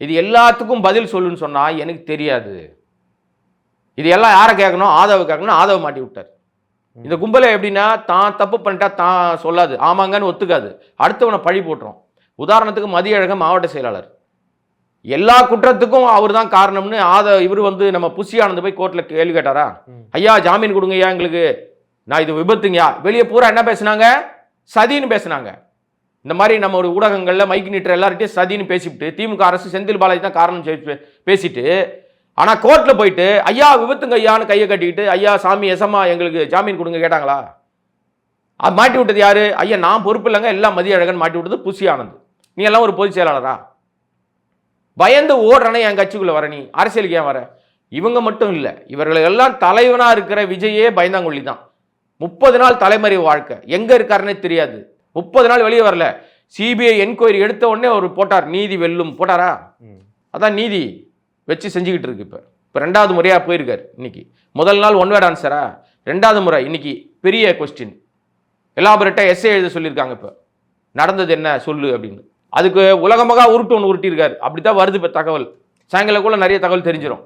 இது எல்லாத்துக்கும் பதில் சொல்லுன்னு சொன்னா எனக்கு தெரியாது. இது எல்லாம் யாரை கேட்கணும்? ஆதவ கேட்கணும். ஆதவ மாட்டி விட்டார். இந்த கும்பலை எப்படின்னா தான் தப்பு பண்ணிட்டா தான் சொல்லாது, ஆமாங்கன்னு ஒத்துக்காது, அடுத்தவனை பழி போட்டுரும். உதாரணத்துக்கு மதியழகன் மாவட்ட செயலாளர், எல்லா குற்றத்துக்கும் அவர் தான் காரணம்னு இவர் வந்து நம்ம புஷி ஆனந்த் போய் கோர்ட்ல கேள்வி கேட்டாரா? ஐயா ஜாமீன் கொடுங்க ஐயா எங்களுக்கு, நான் இது விபத்துங்கயா. வெளியே பூரா என்ன பேசினாங்க? சதின்னு பேசினாங்க. இந்த மாதிரி நம்ம ஒரு ஊடகங்கள்ல மைக் நீட்டுற எல்லார்ட்டையும் சதின்னு பேசிவிட்டு திமுக அரசு செந்தில் பாலாஜி தான் காரணம் பேசிட்டு, ஆனா கோர்ட்ல போயிட்டு ஐயா விபத்துங்க ஐயான்னு கையை கட்டிக்கிட்டு ஐயா சாமி எசமா எங்களுக்கு ஜாமீன் கொடுங்க கேட்டாங்களா? அது மாட்டி விட்டது யாரு? ஐயா நான் பொறுப்பு இல்லைங்க, எல்லாம் மதியழகன் மாட்டி விட்டது புஷி ஆனந்த். நீ எல்லாம் ஒரு பொதுச் செயலாளரா? பயந்து ஓடுறனே என் கட்சிக்குள்ள வர, நீ அரசியலுக்கு ஏன் வர? இவங்க மட்டும் இல்லை, இவர்கள் எல்லாம் தலைவனா இருக்கிற விஜயே பயந்தாங்கொள்ளி தான். 30 நாள் தலைமறை வாழ்க்கை, எங்க இருக்காருன்னே தெரியாது. 30 நாள் வெளியே வரல. சிபிஐ என்கொயரி எடுத்த உடனே அவர் போட்டார், நீதி வெல்லும் போட்டாரா? அதான் நீதி வச்சு செஞ்சுக்கிட்டு இருக்கு. இப்போ 2வது முறையா போயிருக்காரு. இன்னைக்கு முதல் நாள் ஒன் வேர்ட் ஆன்சரா, 2வது முறை இன்னைக்கு பெரிய கொஸ்டின் எலாபரேட்டா எஸ்ஏ எழுத சொல்லியிருக்காங்க. இப்போ நடந்தது என்ன சொல்லு அப்படின்னு. அதுக்கு உலகமாக உருட்டு ஒன்று உருட்டியிருக்காரு. அப்படித்தான் வருது இப்போ தகவல். சாயங்காலம் கூட நிறைய தகவல் தெரிஞ்சிடும்.